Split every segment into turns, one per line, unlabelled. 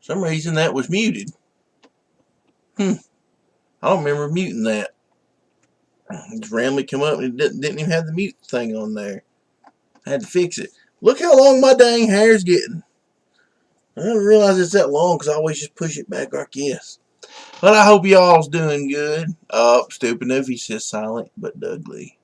For some reason that was muted. I don't remember muting that. It just randomly come up and it didn't even have the mute thing on there. I had to fix it. Look how long my dang hair's getting. I didn't realize it's that long because I always just push it back like this. But I hope y'all's doing good. Stupid Newfie says silent but ugly.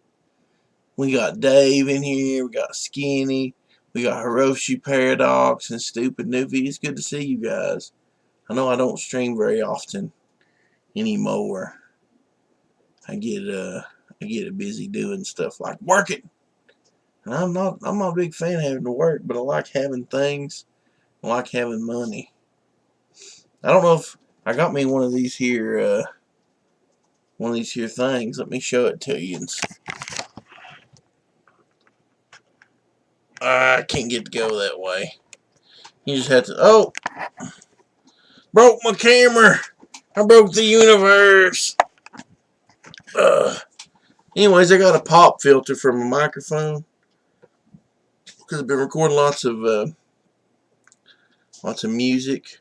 We got Dave in here. We got Skinny. We got Hiroshi Paradox and Stupid Newfie. It's good to see you guys. I know I don't stream very often anymore. I get busy doing stuff like working. And I'm not a big fan of having to work, but I like having things. I like having money. I don't know if I got me one of these here things. Let me show it to you. I can't get to go that way. You just have to. Oh, broke my camera. I broke the universe. Anyways, I got a pop filter for my microphone because I've been recording lots of music,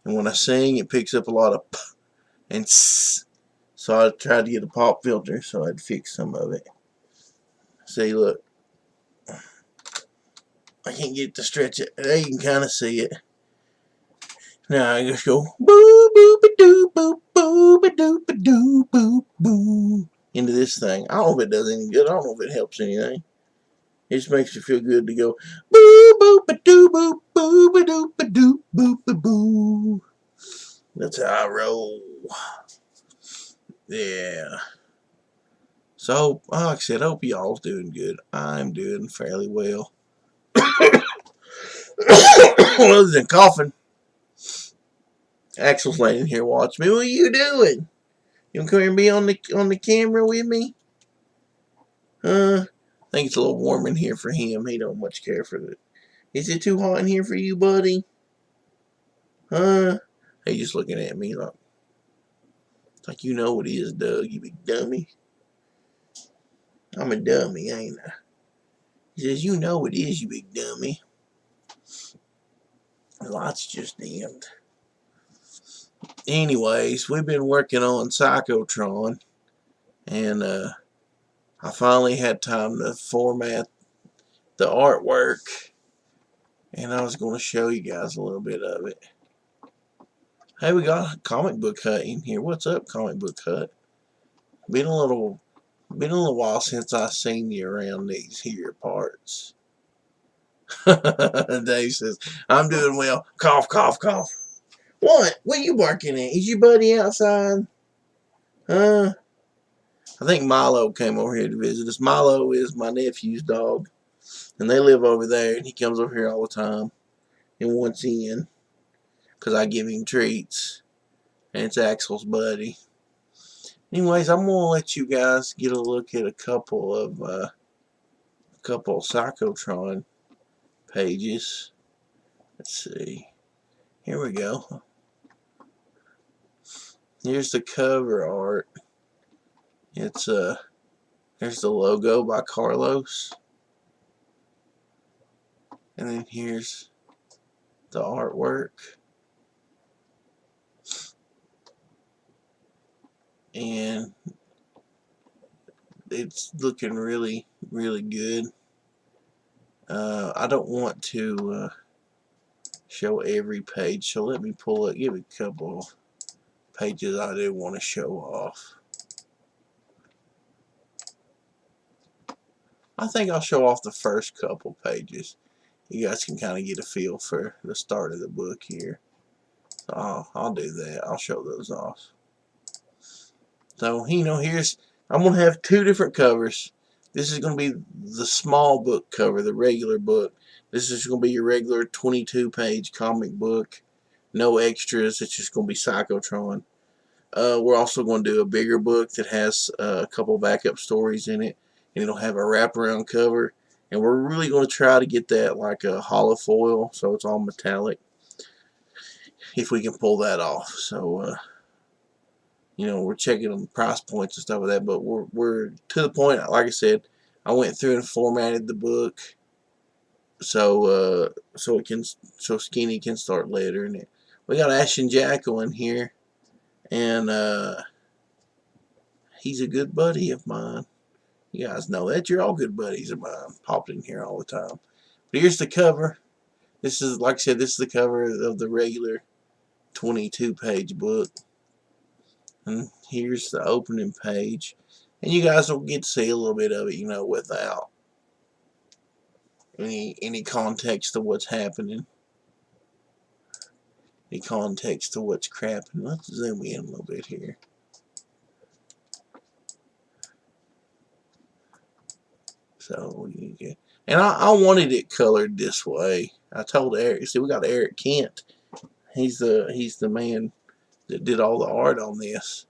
and when I sing, it picks up a lot of p and s. So I tried to get a pop filter, so I'd fix some of it. See, look. I can't get to stretch it. There you can kind of see it. Now I just go boo boo ba doo boo boo ba doo ba doo boo boo into this thing. I don't know if it does any good. I don't know if it helps anything. It just makes you feel good to go boo boo ba doo boo boo ba doo ba doo boo ba boo. That's how I roll. Yeah. So, like I said, I hope y'all's doing good. I'm doing fairly well. Other than coughing. Axel's laying here watching me. What are you doing? You want to come here and be on the camera with me? I think it's a little warm in here for him. He don't much care for it. Is it too hot in here for you, buddy? He's just looking at me like you know what it is, Doug, you big dummy. I'm a dummy, ain't I? He says, you know what it is, you big dummy. The light's just dimmed. Anyways, we've been working on Psychotron, and I finally had time to format the artwork, and I was going to show you guys a little bit of it. Hey, we got a Comic Book Hut in here. What's up, Comic Book Hut? Been a little while since I seen you around these here parts. Dave says, I'm doing well. Cough, cough, cough. What? What are you barking at? Is your buddy outside? I think Milo came over here to visit us. Milo is my nephew's dog, and they live over there, and he comes over here all the time and wants in because I give him treats, and it's Axel's buddy. Anyways, I'm gonna let you guys get a look at a couple of Psychotron pages. Let's see. Here we go. Here's the cover art. It's there's the logo by Carlos, and then here's the artwork. And it's looking really, really good. I don't want to show every page, so let me give a couple pages I do want to show off. I think I'll show off the first couple pages. You guys can kind of get a feel for the start of the book here. So I'll do that. I'll show those off. So, I'm going to have two different covers. This is going to be the small book cover, the regular book. This is going to be your regular 22-page comic book. No extras. It's just going to be Psychotron. We're also going to do a bigger book that has a couple backup stories in it. And it'll have a wraparound cover. And we're really going to try to get that like a hollow foil, so it's all metallic. If we can pull that off. So, we're checking on the price points and stuff like that, but we're to the point. Like I said, I went through and formatted the book so Skinny can start lettering it. we got Ashton Jackal in here, and he's a good buddy of mine. You guys know that. You're all good buddies of mine. Popped in here all the time. But here's the cover. This is, like I said, this is the cover of the regular 22-page book. And here's the opening page. And you guys will get to see a little bit of it, you know, without any context of what's happening. Any context of what's crapping. Let's zoom in a little bit here. So you get, and I wanted it colored this way. I told Eric, see, we got Eric Kent. He's the man that did all the art on this.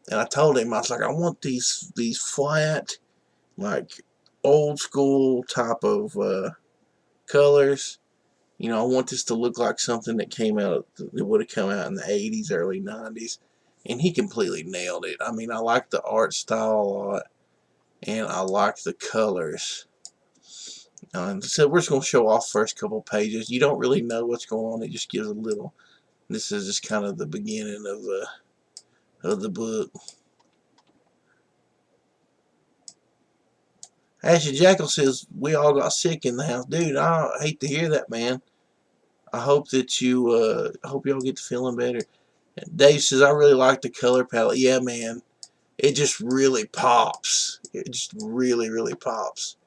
And I told him, I was like, I want these flat, like old school type of colors. You know, I want this to look like something that came out, that would have come out in the 80s, early 90s. And he completely nailed it. I mean, I like the art style a lot. And I like the colors. So we're just going to show off the first couple pages. You don't really know what's going on. It just gives a little. This is just kind of the beginning of the book. Ashton Jackal says, we all got sick in the house. Dude, I hate to hear that, man. I hope that you, I hope y'all get to feeling better. And Dave says, I really like the color palette. Yeah, man. It just really pops. It just really, really pops.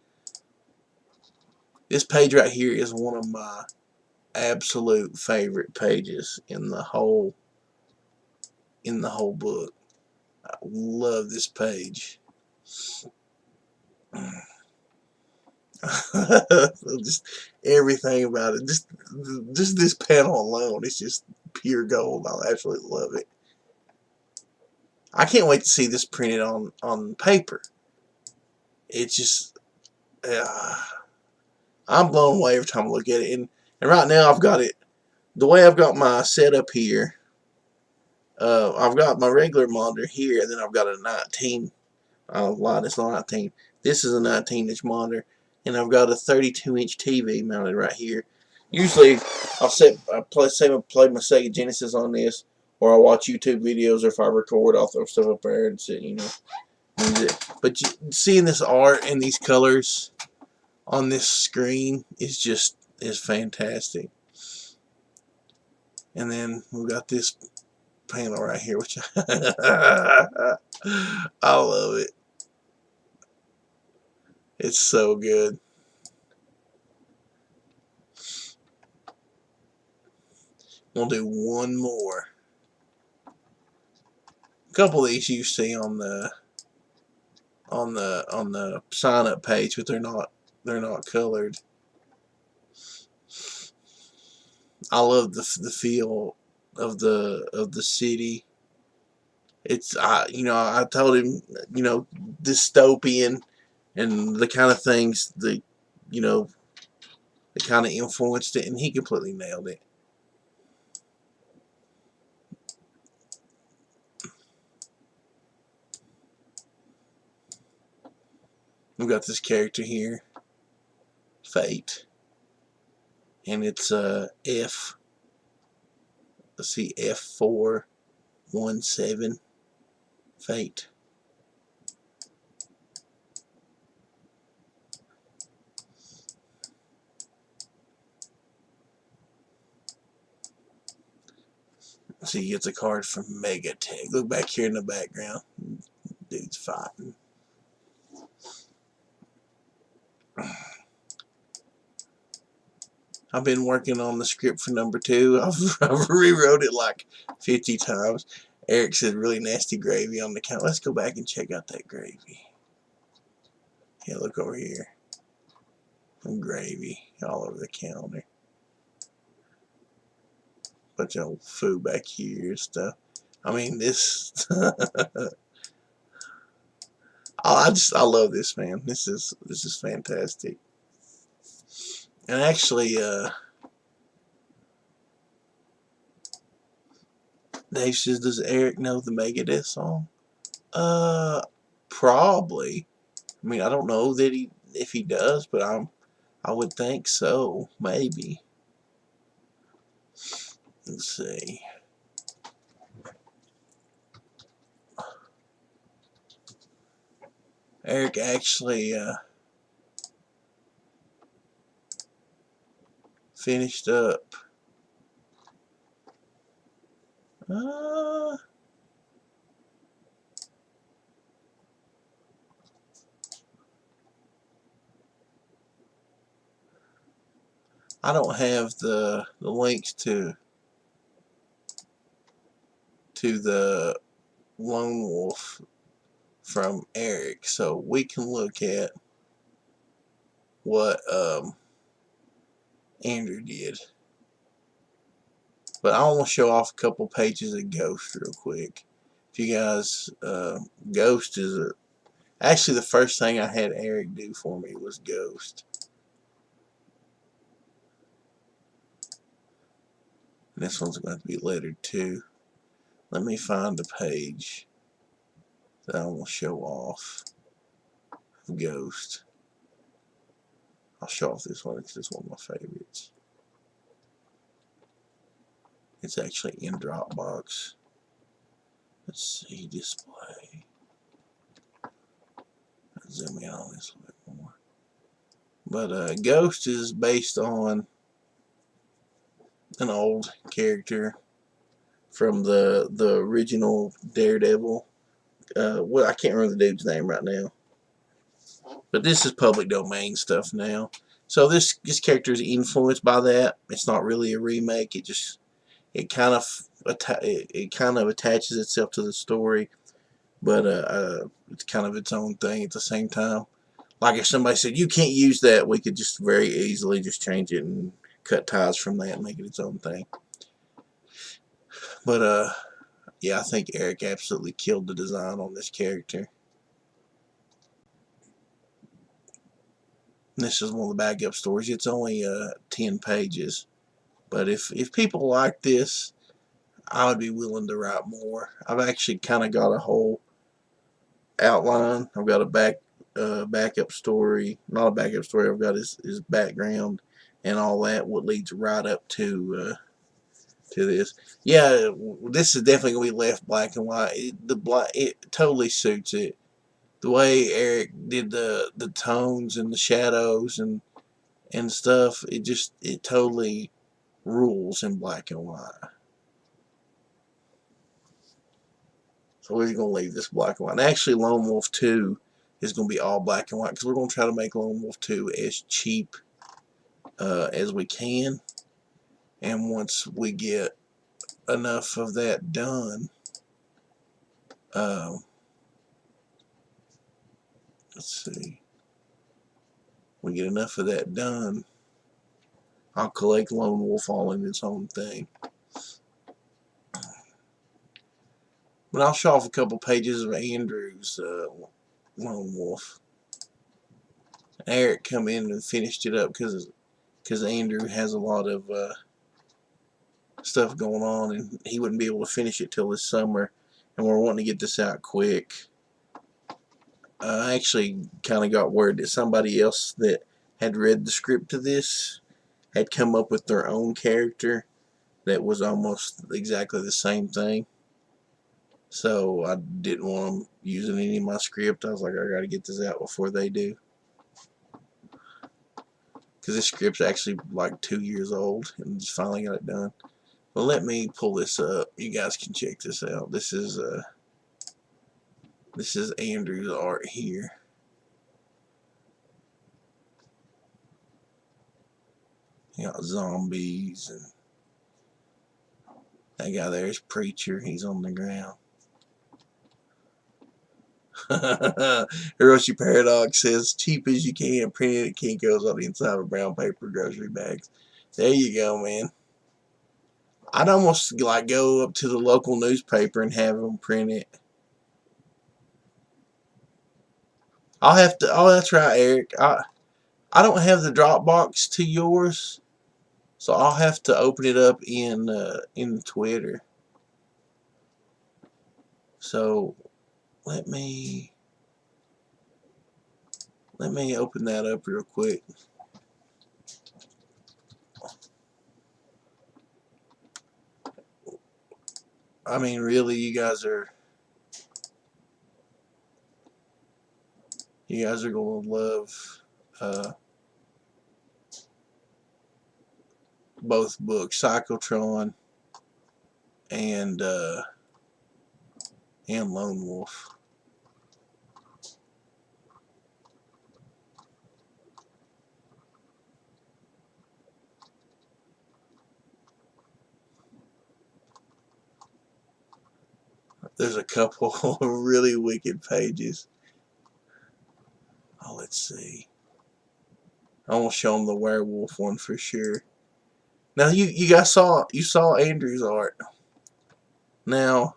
This page right here is one of my absolute favorite pages in the whole book. I love this page. Just everything about it. Just this panel alone, it's just pure gold. I absolutely love it. I can't wait to see this printed on paper. It's just, I'm blown away every time I look at it. And right now I've got it, the way I've got my setup here, I've got my regular monitor here, and then I've got a 19, it's not 19, this is a 19-inch monitor, and I've got a 32-inch TV mounted right here. Usually I'll say I play my Sega Genesis on this, or I watch YouTube videos, or if I record, I'll throw stuff up there and sit, you know. But seeing this art and these colors on this screen is fantastic. And then we've got this panel right here, which I love it. It's so good. We'll do one more. A couple of these you see on the sign up page, but they're not colored. I love the feel of the city. It's you know, I told him, you know, dystopian and the kind of things that, you know, that kind of influenced it, and he completely nailed it. We've got this character here, Fate, and it's F. Let's see, F417, Fate. So he gets a card from Megatech. Look back here in the background. Dude's fighting. I've been working on the script for number 2. I've rewrote it like 50 times. Eric said really nasty gravy on the counter. Let's go back and check out that gravy. Yeah, look over here. Some gravy all over the counter. Bunch of old food back here and stuff. I mean, this. I love this, man. This is fantastic. And actually, Dave says, does Eric know the Megadeth song? Probably. I mean, I don't know that if he does, but I would think so. Maybe. Let's see. Eric actually finished up. I don't have the links to the Lone Wolf from Eric, so we can look at what Andrew did. But I want to show off a couple pages of Ghost real quick. If you guys, Ghost is actually the first thing I had Eric do for me was Ghost. And this one's going to be lettered too. Let me find the page that I want to show off of Ghost. I'll show off this one because it's one of my favorites. It's actually in Dropbox. Let's see, display. I'll zoom in on this a little bit more. But Ghost is based on an old character from the original Daredevil. Well, I can't remember the dude's name right now. But this is public domain stuff now. So this character is influenced by that. It's not really a remake. It kind of attaches itself to the story, but it's kind of its own thing at the same time. Like if somebody said you can't use that, we could just very easily just change it and cut ties from that and make it its own thing. But yeah, I think Eric absolutely killed the design on this character. This is one of the backup stories. It's only 10 pages. But if people like this, I would be willing to write more. I've actually kind of got a whole outline. I've got a backup story. Not a backup story. I've got his background and all that. What leads right up to this. Yeah, this is definitely going to be left black and white. It totally suits it. The way Eric did the tones and the shadows and stuff, it totally rules in black and white. So we're going to leave this black and white. And actually, Lone Wolf 2 is going to be all black and white because we're going to try to make Lone Wolf 2 as cheap as we can. And once we get enough of that done, let's see. We get enough of that done, I'll collect Lone Wolf all in its own thing. But I'll show off a couple pages of Andrew's Lone Wolf. Eric come in and finished it up because Andrew has a lot of stuff going on and he wouldn't be able to finish it till this summer, and we're wanting to get this out quick. I actually kind of got word that somebody else that had read the script to this had come up with their own character that was almost exactly the same thing. So I didn't want them using any of my script. I was like, I got to get this out before they do. Because this script's actually like 2 years old and just finally got it done. But let me pull this up. You guys can check this out. This is Andrew's art here. You got zombies, and that guy there is Preacher. He's on the ground. Hiroshi Paradox says, cheap as you can, printed at Kinko's on the inside of brown paper grocery bags. There you go, man. I'd almost like go up to the local newspaper and have them print it. I'll have to. Oh, that's right, Eric. I don't have the Dropbox to yours, so I'll have to open it up in Twitter. So let me open that up real quick. I mean, really, you guys are going to love both books, Cyclotron and Lone Wolf. There's a couple of really wicked pages. Oh, let's see. I want to show them the werewolf one for sure. Now you guys saw Andrew's art. Now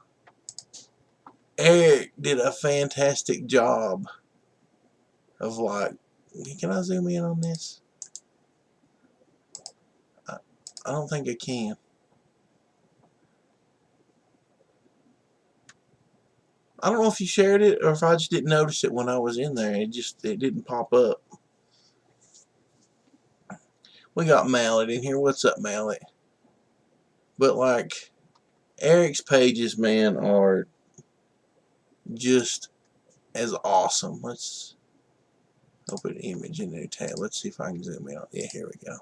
Eric did a fantastic job of, like, can I zoom in on this? I don't think I can. I don't know if you shared it or if I just didn't notice it when I was in there. It didn't pop up. We got Mallet in here. What's up, Mallet? But, like, Eric's pages, man, are just as awesome. Let's open image in new tab. Let's see if I can zoom in. Yeah, here we go.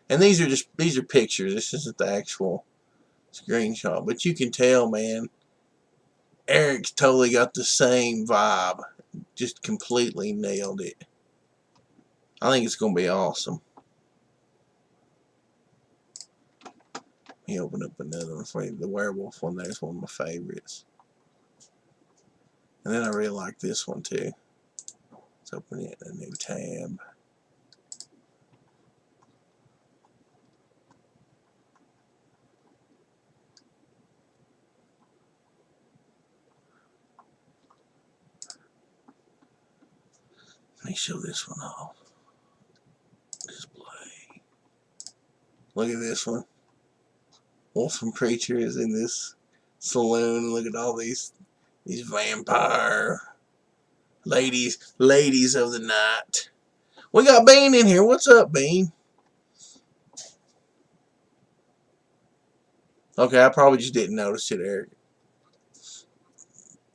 And these are pictures. This isn't the actual screenshot, but you can tell, man, Eric's totally got the same vibe. Just completely nailed it. I think it's going to be awesome. Let me open up another one for you. The werewolf one there is one of my favorites. And then I really like this one too. Let's open it in a new tab. Let me show this one off. Display. Look at this one. Wolfen Preacher is in this saloon. Look at all these vampire ladies of the night. We got Bean in here. What's up, Bean? Okay, I probably just didn't notice it, Eric.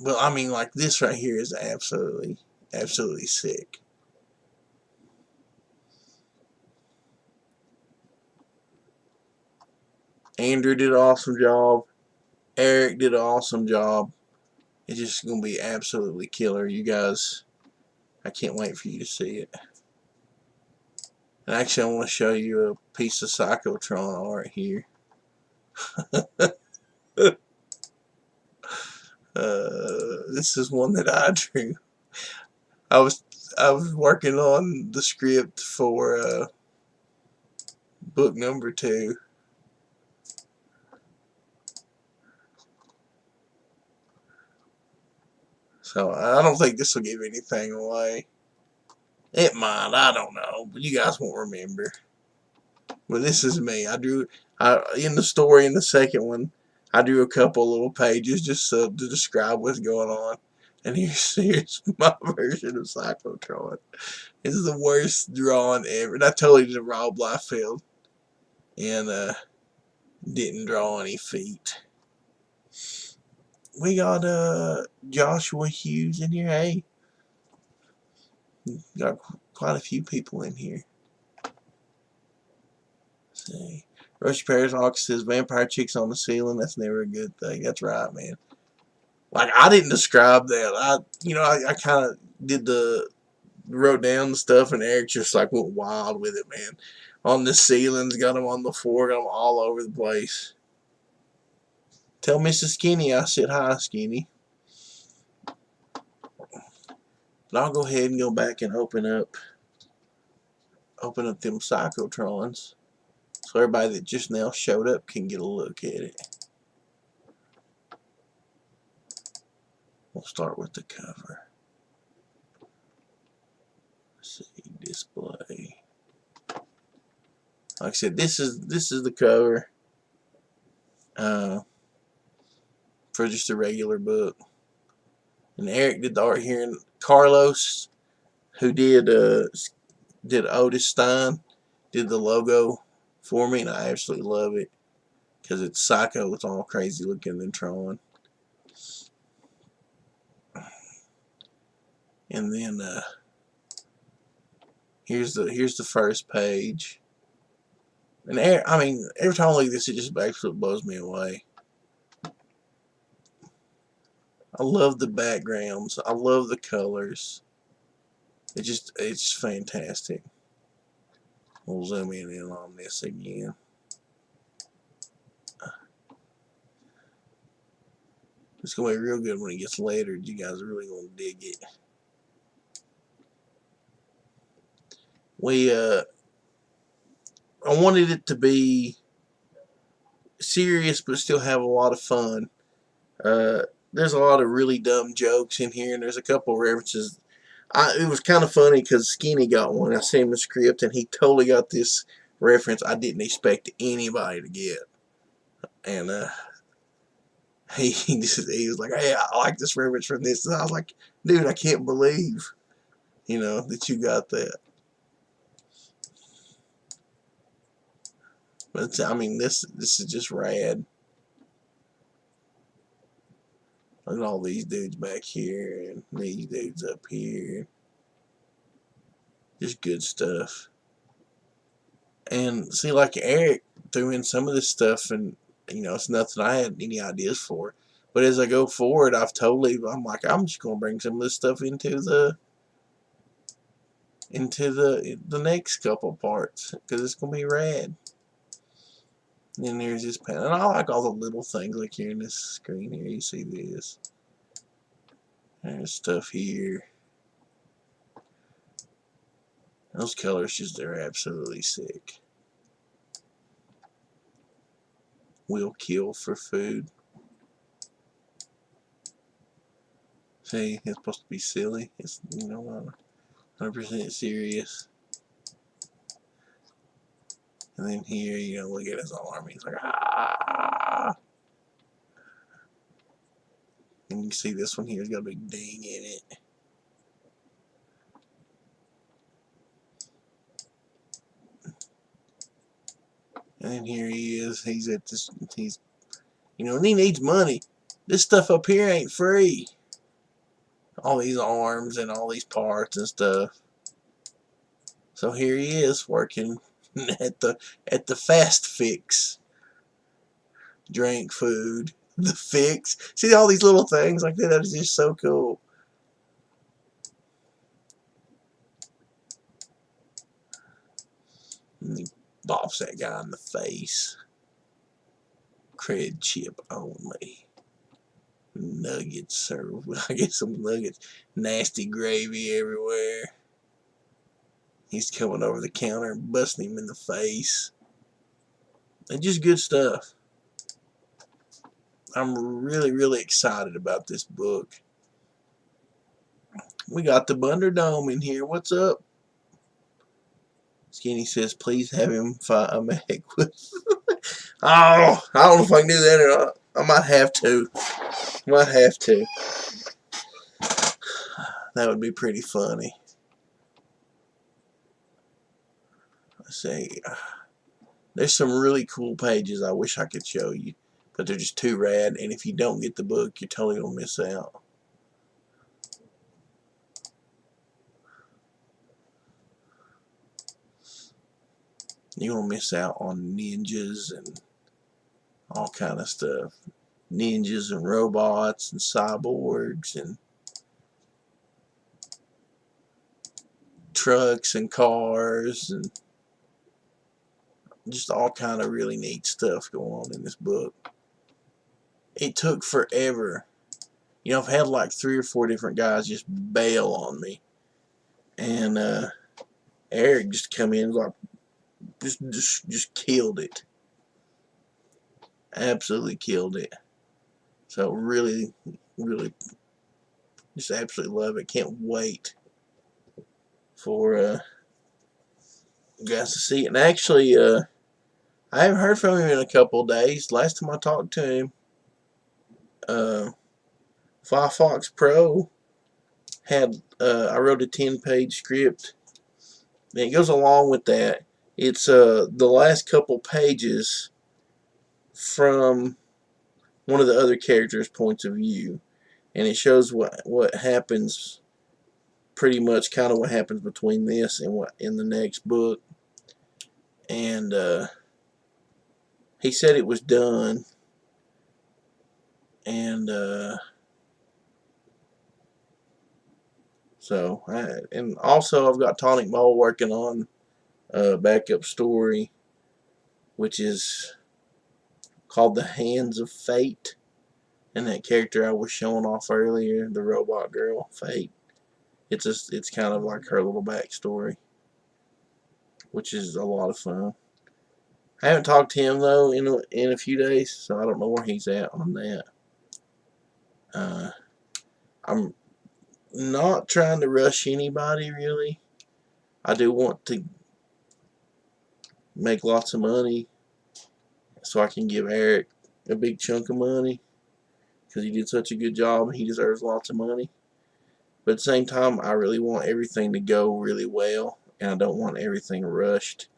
Well, I mean, like, this right here is absolutely sick. Andrew did an awesome job. Eric did an awesome job. It's just going to be absolutely killer. You guys, I can't wait for you to see it. And actually, I want to show you a piece of Cyclotron art here. This is one that I drew. I was working on the script for book number 2. So I don't think this will give anything away. It might, I don't know, but you guys won't remember. But this is me. I drew in the story in the second one. I drew a couple little pages just to describe what's going on. And here's my version of Cyclotron. This is the worst drawing ever. And I totally did Rob Liefeld. And didn't draw any feet. We got Joshua Hughes in here. Hey. Got quite a few people in here. Let's see. Roshi Paradox says vampire chicks on the ceiling. That's never a good thing. That's right, man. Like, I didn't describe that. I kind of wrote down the stuff, and Eric just like went wild with it, man. On the ceilings, got them on the floor, got them all over the place. Tell Mrs. Skinny I said hi, Skinny. But I'll go ahead and go back and open up them Cyclotrons, so everybody that just now showed up can get a look at it. We'll start with the cover. Let's see, display. Like I said, this is the cover for just a regular book. And Eric did the art here, and Carlos, who did Otis Stein, did the logo for me, and I absolutely love it because it's Psycho. It's all crazy looking than Tron. And then here's the first page. And I mean, every time I look at this, it just absolutely blows me away. I love the backgrounds. I love the colors. It's fantastic. We'll zoom in on this again. It's going to be real good when it gets lettered. You guys are really going to dig it. I wanted it to be serious but still have a lot of fun. There's a lot of really dumb jokes in here, and there's a couple references. It was kind of funny because Skinny got one. I sent him the script, and he totally got this reference I didn't expect anybody to get. And he was like, "Hey, I like this reference from this." And I was like, "Dude, I can't believe, that you got that." But I mean, this is just rad. Look at all these dudes back here and these dudes up here. Just good stuff. And see, like Eric threw in some of this stuff, and it's nothing I had any ideas for. But as I go forward, I'm like, I'm just gonna bring some of this stuff into the next couple parts because it's gonna be rad. And then there's this pen, and I like all the little things like here in this screen here. You see this? There's stuff here. Those colors they're absolutely sick. Will kill for food. See, it's supposed to be silly. It's 100% serious. And then here, look at his arm. He's like, ah. And you see this one here's got a big ding in it. And then here he is. He's at this. And he needs money. This stuff up here ain't free. All these arms and all these parts and stuff. So here he is working at the fast fix. Drink, food, the fix. See all these little things like that? That is just so cool. And he bops that guy in the face. Cred chip only. Nuggets served. I get some nuggets. Nasty gravy everywhere. He's coming over the counter and busting him in the face. And just good stuff. I'm really, really excited about this book. We got the Bunderdome in here. What's up? Skinny says, please have him fight a mag with. Oh, I don't know if I can do that or not. I might have to. That would be pretty funny. Let's see. There's some really cool pages I wish I could show you, but they're just too rad, and if you don't get the book, you're totally going to miss out. You're going to miss out on ninjas and all kind of stuff. Ninjas and robots and cyborgs and trucks and cars and just all kind of really neat stuff going on in this book. It took forever. I've had like 3 or 4 different guys just bail on me, and Eric just come in and like just killed it. Absolutely killed it. So really, really, just absolutely love it. Can't wait for you guys to see it. And actually, I haven't heard from him in a couple of days. Last time I talked to him, Firefox Pro had I wrote a 10-page script, and it goes along with that. It's the last couple pages from one of the other characters' points of view, and it shows what happens, pretty much kind of what happens between this and what in the next book. And he said it was done, and and also I've got Tonic Mole working on a backup story, which is called The Hands of Fate, and that character I was showing off earlier, the robot girl, Fate, it's kind of like her little backstory, which is a lot of fun. I haven't talked to him though in a few days, so I don't know where he's at on that. I'm not trying to rush anybody really. I do want to make lots of money so I can give Eric a big chunk of money, because he did such a good job and he deserves lots of money. But at the same time, I really want everything to go really well, and I don't want everything rushed,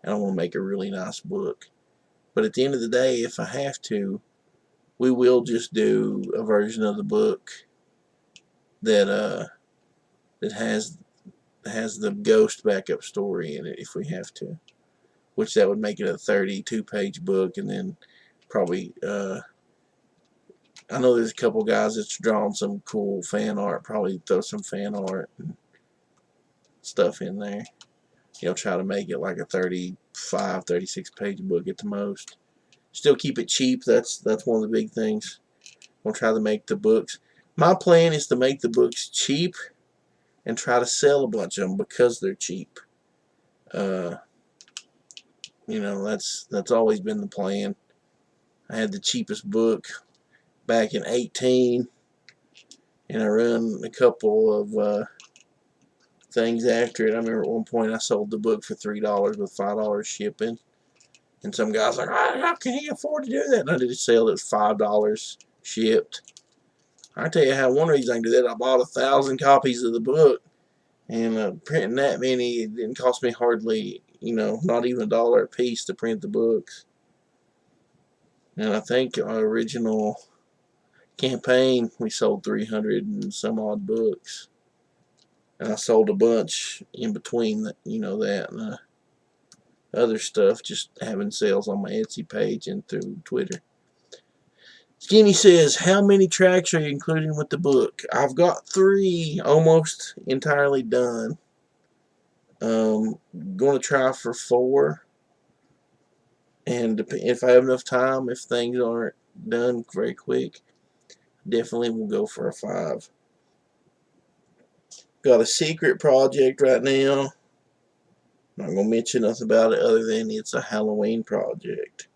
and I want to make a really nice book. But at the end of the day, if I have to, we will just do a version of the book that that has the ghost backup story in it if we have to, which that would make it a 32-page book. And then probably I know there's a couple guys that's drawn some cool fan art, probably throw some fan art and stuff in there, try to make it like a 35, 36-page book at the most. Still keep it cheap. That's one of the big things. We'll try to make the books. My plan is to make the books cheap and try to sell a bunch of them because they're cheap. That's always been the plan. I had the cheapest book back in 2018, and I run a couple of things after it. I remember at one point I sold the book for $3 with $5 shipping, and some guy's like, how can he afford to do that? And I did sell it for $5 shipped. I tell you how, one reason I can do that, I bought 1,000 copies of the book, and printing that many, it didn't cost me hardly, not even $1 a piece to print the books. And I think our original campaign, we sold 300 and some odd books. And I sold a bunch in between, that and other stuff, just having sales on my Etsy page and through Twitter. Skinny says, how many tracks are you including with the book? I've got 3 almost entirely done. Going to try for 4. And if I have enough time, if things aren't done very quick, definitely will go for a 5. Got a secret project right now. Not going to mention nothing about it other than it's a Halloween project.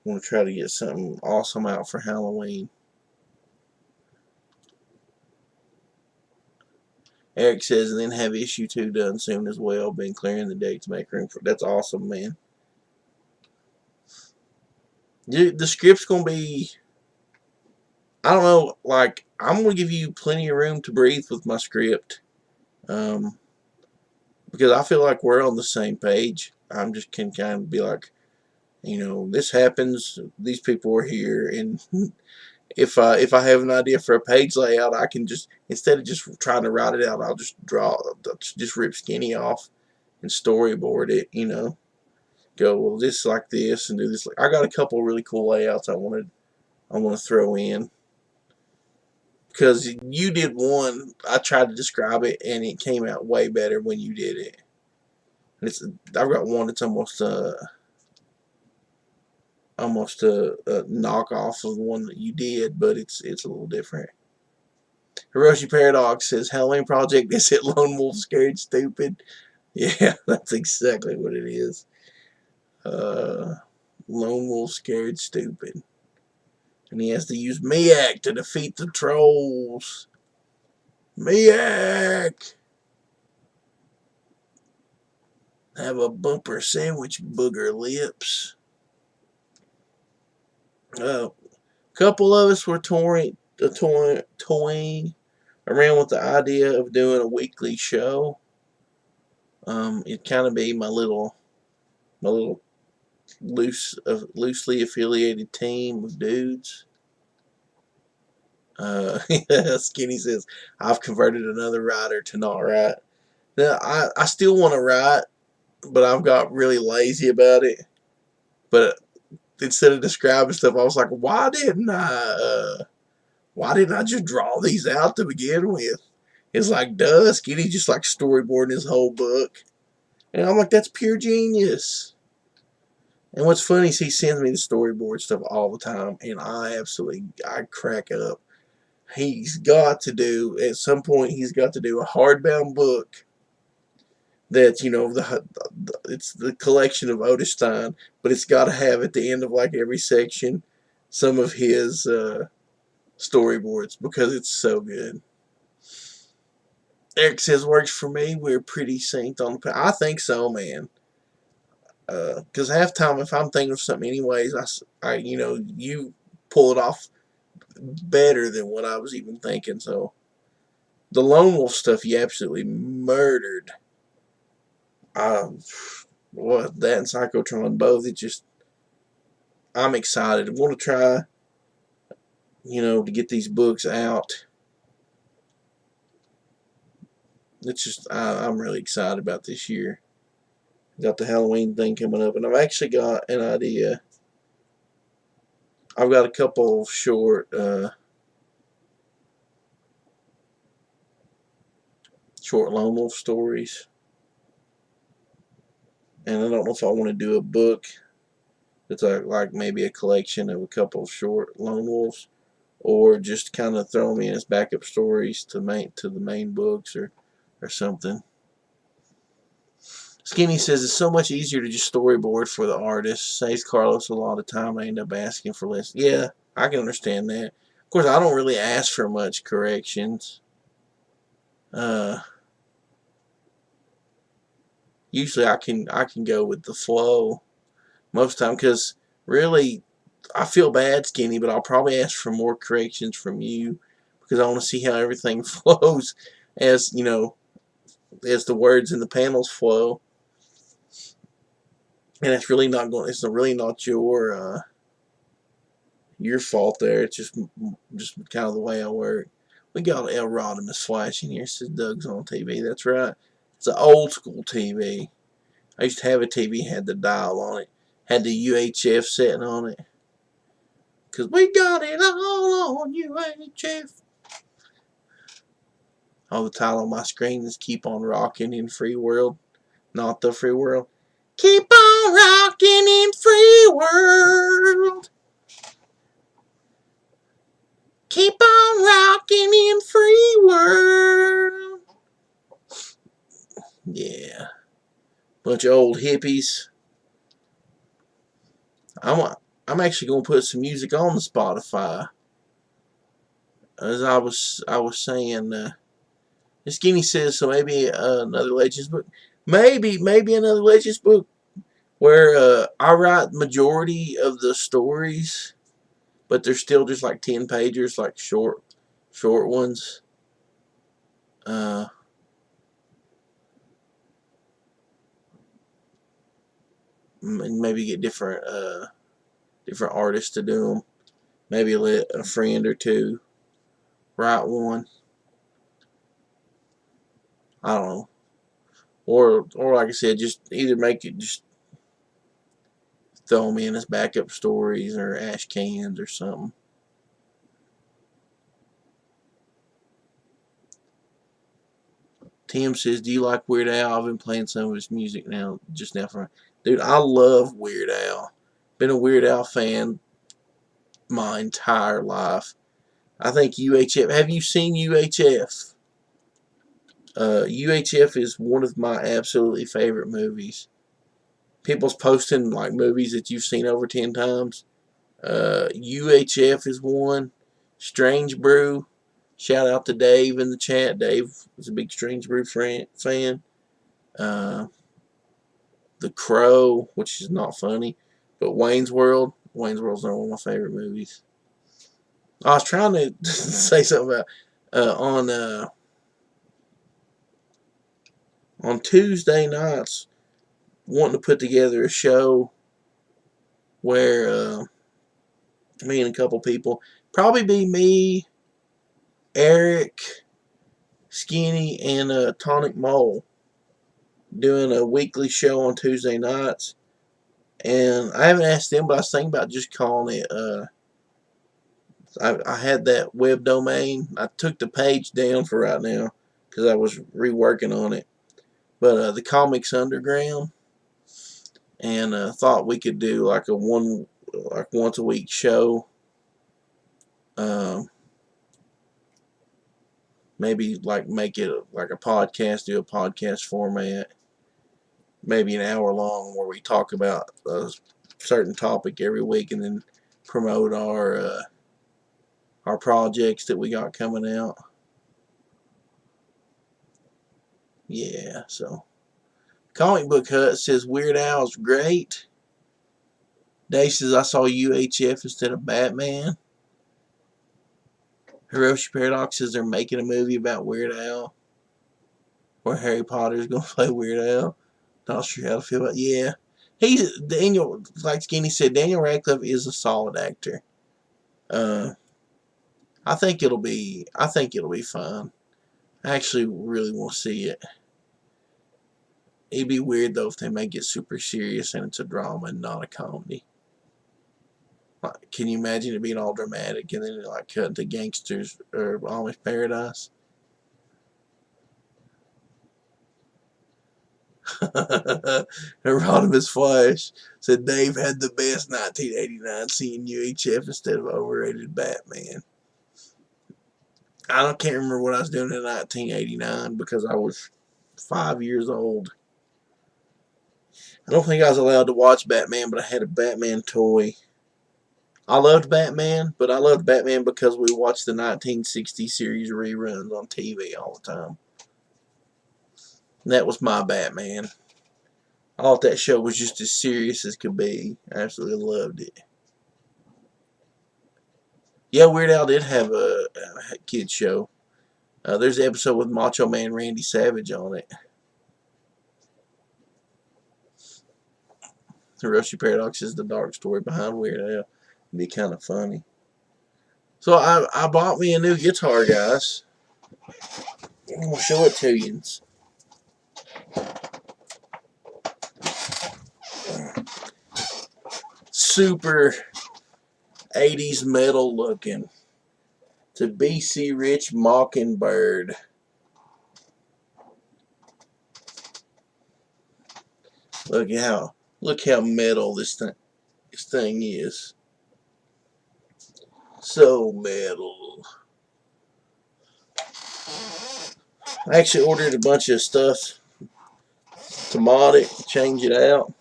I'm going to try to get something awesome out for Halloween. Eric says, and then have issue 2 done soon as well. Been clearing the decks, make room for. That's awesome, man. The script's going to be, I don't know, like, I'm going to give you plenty of room to breathe with my script. Because I feel like we're on the same page. I'm just can kind of be like, this happens, these people are here, and if I have an idea for a page layout, I can just, instead of just trying to write it out, I'll just just rip Skinny off and storyboard it, go, well, this like this and do this. I got a couple of really cool layouts I want to throw in, because you did one, I tried to describe it and it came out way better when you did it. I've got one that's almost a knockoff of the one that you did, but it's a little different. Hiroshi Paradox says, Halloween Project, is it Lone Wolf Scared Stupid? Yeah, that's exactly what it is. Lone Wolf Scared Stupid. And he has to use Miak to defeat the trolls. Miak! Have a bumper sandwich, booger lips. A couple of us were toying around with the idea of doing a weekly show. It'd kind of be my little loosely affiliated team of dudes. Skinny says, I've converted another writer to not write. Now, I still want to write, but I've got really lazy about it. But instead of describing stuff, I was like, why didn't I just draw these out to begin with? It's like, duh, Skinny just like storyboarding his whole book. And I'm like, that's pure genius. And what's funny is he sends me the storyboard stuff all the time, and I crack up. He's got to do, at some point, he's got to do a hardbound book that's, it's the collection of Otis Stein, but it's got to have at the end of like every section some of his storyboards because it's so good. Eric says, works for me. We're pretty synced on the. I think so, man. Because half time, if I'm thinking of something anyways, you pull it off better than what I was even thinking. So the Lone Wolf stuff, you absolutely murdered. What that and Psychotron both. I'm excited. I want to try, to get these books out. I'm really excited about this year. Got the Halloween thing coming up, and I've actually got an idea. I've got a couple short Lone Wolf stories, and I don't know if I want to do a book that's like maybe a collection of a couple of short Lone Wolves, or just kind of throw me in as backup stories to the main books or something. Skinny says it's so much easier to just storyboard for the artist. Saves Carlos a lot of time. I end up asking for less. Yeah, I can understand that. Of course, I don't really ask for much corrections. Usually, I can go with the flow most of the time because really, I feel bad, Skinny, but I'll probably ask for more corrections from you because I want to see how everything flows as as the words in the panels flow. And it's really not your fault there. It's just kind of the way I work. We got El Rodimus flashing here. Says Doug's on TV. That's right. It's an old school TV. I used to have a TV had the dial on it, had the UHF setting on it. Cause we got it all on UHF. Oh, the title on my screen is "Keep on Rocking in Free World," not the Free World. Keep on rocking in free world. Keep on rocking in free world. Yeah. Bunch of old hippies. I'm actually gonna put some music on the Spotify. As I was saying, Skinny says so maybe another Legends book. Maybe another Legends book where I write majority of the stories, but they're still just like 10 pagers, like short ones. And maybe get different artists to do them. Maybe let a friend or two write one. I don't know. Or like I said, just either make it just throw them in as backup stories or ash cans or something. Tim says, do you like Weird Al? I've been playing some of his music just now. Dude, I love Weird Al. Been a Weird Al fan my entire life. I think UHF. Have you seen UHF? UHF is one of my absolutely favorite movies. People's posting like movies that you've seen over 10 times. UHF is one. Strange Brew. Shout out to Dave in the chat. Dave was a big Strange Brew fan. The Crow, which is not funny, but Wayne's World. Wayne's World's one of my favorite movies. I was trying to say something about on Tuesday nights, wanting to put together a show where me and a couple people, probably be me, Eric, Skinny, and Tonic Mole, doing a weekly show on Tuesday nights. And I haven't asked them, but I was thinking about just calling it. I had that web domain. I took the page down for right now because I was reworking on it. But the Comics Underground, and thought we could do like once a week show. Maybe like make it like a podcast, do a podcast format, maybe an hour long, where we talk about a certain topic every week, and then promote our projects that we got coming out. Yeah, so Comic Book Hut says Weird Al's great. Dave says I saw UHF instead of Batman. Hiroshi Paradox says they're making a movie about Weird Al, where Harry Potter's gonna play Weird Al. Not sure how to feel about. Yeah, he's Daniel. Like Skinny said, Daniel Radcliffe is a solid actor. I think it'll be fun. I actually really want to see it. It'd be weird though if they make it super serious and it's a drama and not a comedy. Like, can you imagine it being all dramatic and then like cut to gangsters or Amish paradise? Hieronymus Flash said Dave had the best 1989 seeing UHF instead of overrated Batman. I can't remember what I was doing in 1989 because I was 5 years old. I don't think I was allowed to watch Batman, but I had a Batman toy. I loved Batman, but I loved Batman because we watched the 1960 series reruns on TV all the time. And that was my Batman. I thought that show was just as serious as could be. I absolutely loved it. Yeah, Weird Al did have a kid show. There's an episode with Macho Man Randy Savage on it. Hiroshi Paradox is the dark story behind Weird Al. It'd be kind of funny. So I bought me a new guitar, guys. I'm going to show it to you. Super 80s metal looking. It's a BC Rich Mockingbird. Look how metal this thing is. So metal. I actually ordered a bunch of stuff to mod it, change it out,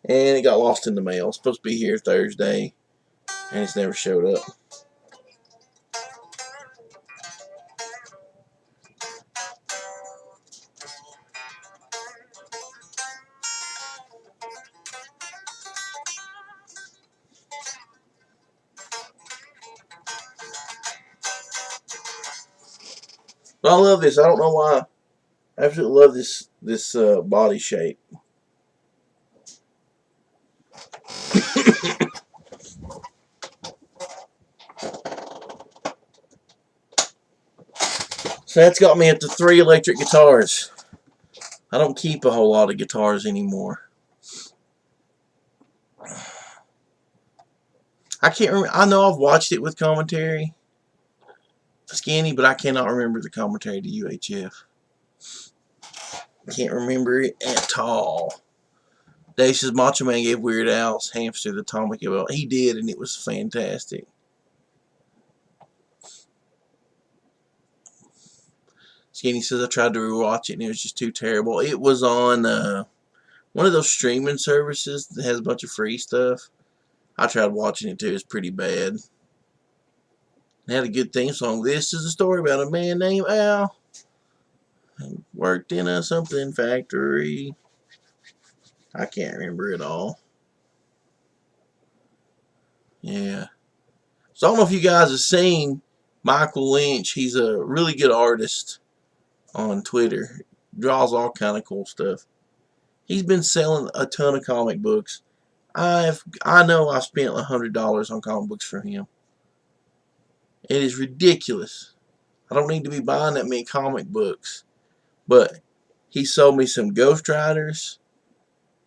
and it got lost in the mail. It's supposed to be here Thursday, and it's never showed up. But I love this. I don't know why. I absolutely love this body shape. So that's got me up to 3 electric guitars. I don't keep a whole lot of guitars anymore. I can't remember. I know I've watched it with commentary, Skinny, but I cannot remember the commentary to UHF. Can't remember it at all. Dave says Macho Man gave Weird Al's hamster the Atomic Belt. He did, and it was fantastic. Skinny says I tried to rewatch it, and it was just too terrible. It was on one of those streaming services that has a bunch of free stuff. I tried watching it too. It's pretty bad. It had a good theme song. This is a story about a man named Al. He worked in a something factory. I can't remember it all. Yeah. So I don't know if you guys have seen Michael Lynch. He's a really good artist on Twitter. Draws all kind of cool stuff. He's been selling a ton of comic books I know I spent $100 on comic books for him. It is ridiculous. I don't need to be buying that many comic books. But he sold me some Ghost Riders.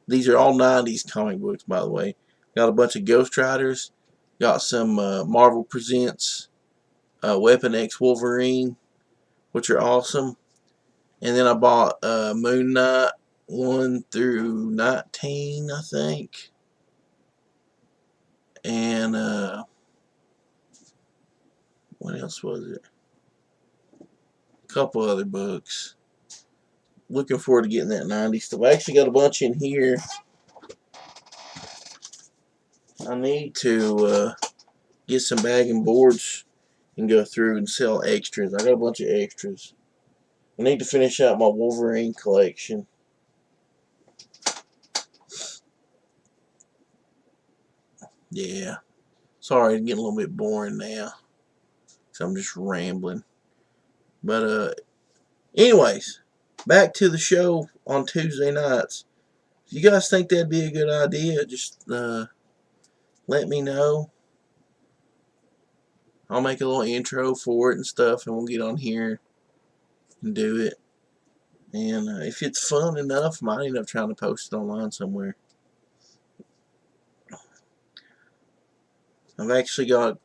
These are all 90s comic books, by the way. Got a bunch of Ghost Riders. Got some Marvel Presents Weapon X Wolverine, which are awesome. And then I bought Moon Knight 1 through 19, I think. And what else was it? A couple other books. Looking forward to getting that 90s stuff. I actually got a bunch in here. I need to get some bag and boards and go through and sell extras. I got a bunch of extras. I need to finish out my Wolverine collection. Yeah. Sorry, it's getting a little bit boring now. So I'm just rambling. But anyways, back to the show on Tuesday nights. If you guys think that'd be a good idea, just let me know. I'll make a little intro for it and stuff, and we'll get on here and do it. And if it's fun enough, I might end up trying to post it online somewhere. I've actually got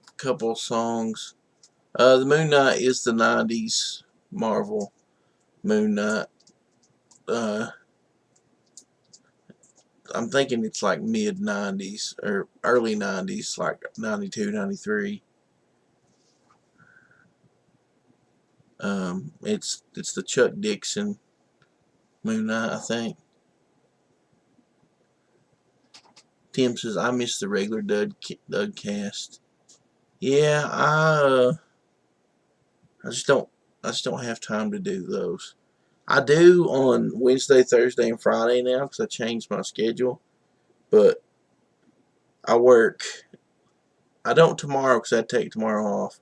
a couple of songs. The Moon Knight is the 90s Marvel Moon Knight. I'm thinking it's like mid 90s or early 90s, like 92, 93. It's the Chuck Dixon Moon Knight, I think. Tim says I miss the regular Doug cast. Yeah, I just don't have time to do those. I do on Wednesday, Thursday, and Friday now because I changed my schedule. But I work. I don't tomorrow because I take tomorrow off.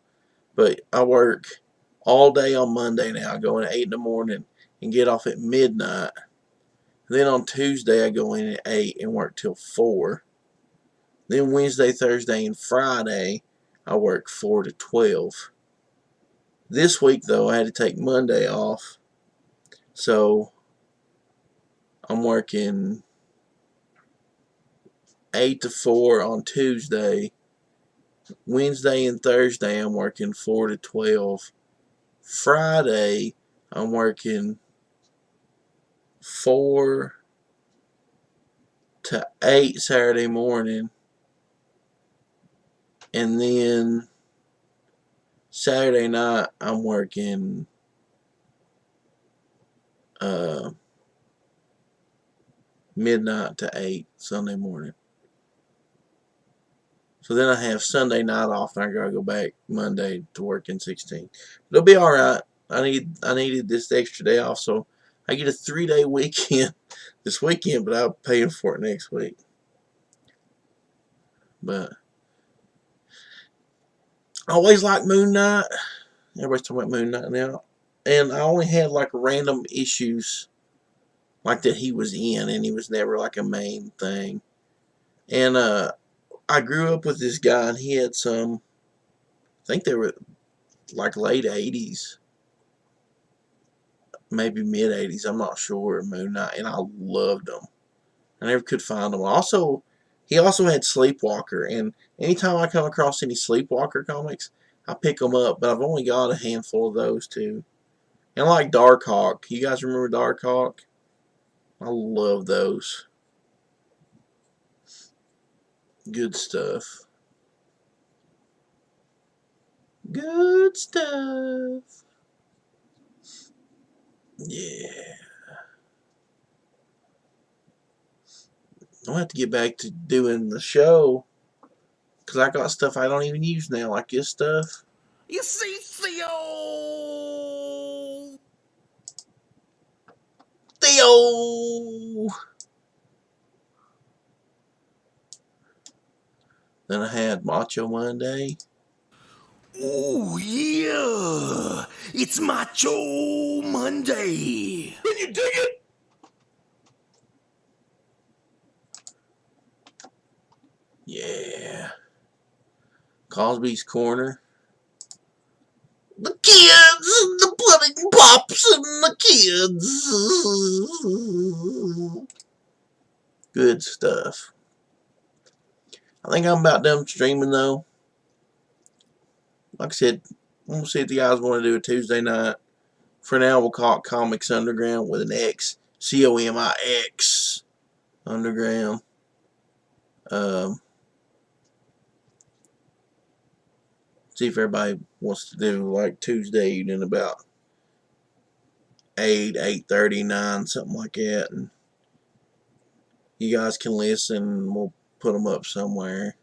But I work all day on Monday now. I go in at 8 in the morning and get off at midnight. Then on Tuesday I go in at 8 and work till 4. Then Wednesday, Thursday, and Friday I work 4 to 12. This week though I had to take Monday off. So I'm working 8 to 4 on Tuesday. Wednesday and Thursday I'm working 4 to 12. Friday I'm working 4 to 8 Saturday morning. And then Saturday night I'm working midnight to 8 Sunday morning. So then I have Sunday night off and I gotta go back Monday to work in 16. It'll be alright. I needed this extra day off, so I get a 3-day weekend this weekend, but I'll pay for it next week. But I always like Moon Knight. Everybody's talking about Moon Knight now. And I only had like random issues like that he was in, and he was never like a main thing. And I grew up with this guy, and he had some, I think they were like late 80s, maybe mid 80s, I'm not sure, Moon Knight, and I loved them. I never could find them. He also had Sleepwalker, and anytime I come across any Sleepwalker comics, I pick them up, but I've only got a handful of those too. And I like Darkhawk. You guys remember Darkhawk? I love those. Good stuff. Good stuff. Yeah. I'll have to get back to doing the show because I got stuff I don't even use now, like this stuff.
You see, Theo!
Theo! Then I had Macho Monday.
Oh, yeah! It's Macho Monday!
Can you dig it? Yeah. Cosby's Corner. The kids and the pudding pops and the kids. Good stuff. I think I'm about done streaming though. Like I said, I'm going to see if the guys want to do a Tuesday night. For now, we'll call it Comics Underground with an X. COMIX Underground. See if everybody wants to do like Tuesday evening about 8, 8:30, 9, something like that. And you guys can listen. We'll put them up somewhere.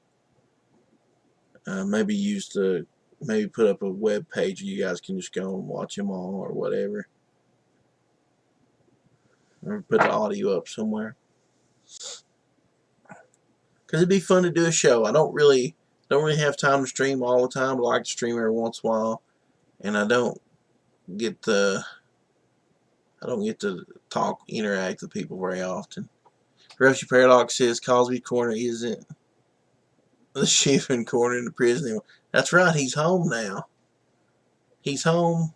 Maybe put up a web page. You guys can just go and watch them all or whatever. Or put the audio up somewhere. Because it'd be fun to do a show. I don't really have time to stream all the time. I like to stream every once in a while. And I don't get to interact with people very often. Rushy Paradox says Cosby Corner isn't the shipping corner in the prison. That's right, he's home now. He's home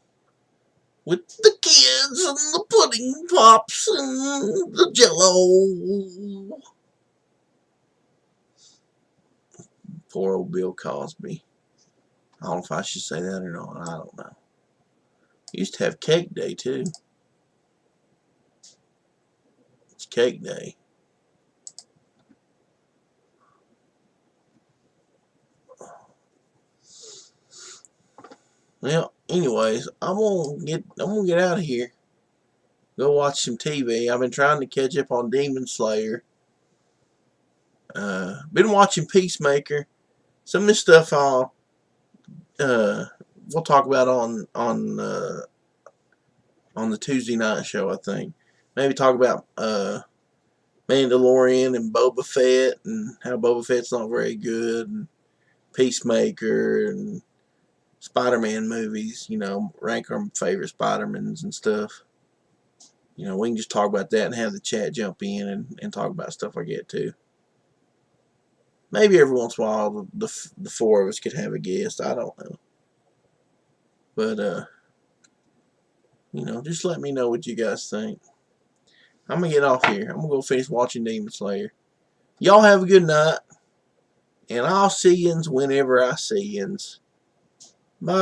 with the kids and the pudding pops and the Jello. Poor old Bill Cosby. I don't know if I should say that or not. I don't know. He used to have cake day too. It's cake day. Well, anyways, I'm gonna get out of here. Go watch some TV. I've been trying to catch up on Demon Slayer. Been watching Peacemaker. Some of this stuff we'll talk about on the Tuesday night show, I think. Maybe talk about Mandalorian and Boba Fett and how Boba Fett's not very good, and Peacemaker and Spider-Man movies. You know, rank our favorite Spider-Mans and stuff. You know, we can just talk about that and have the chat jump in and talk about stuff like that too. Maybe every once in a while the four of us could have a guest. I don't know. But, you know, just let me know what you guys think. I'm going to get off here. I'm going to go finish watching Demon Slayer. Y'all have a good night. And I'll see yous whenever I see yous. Bye.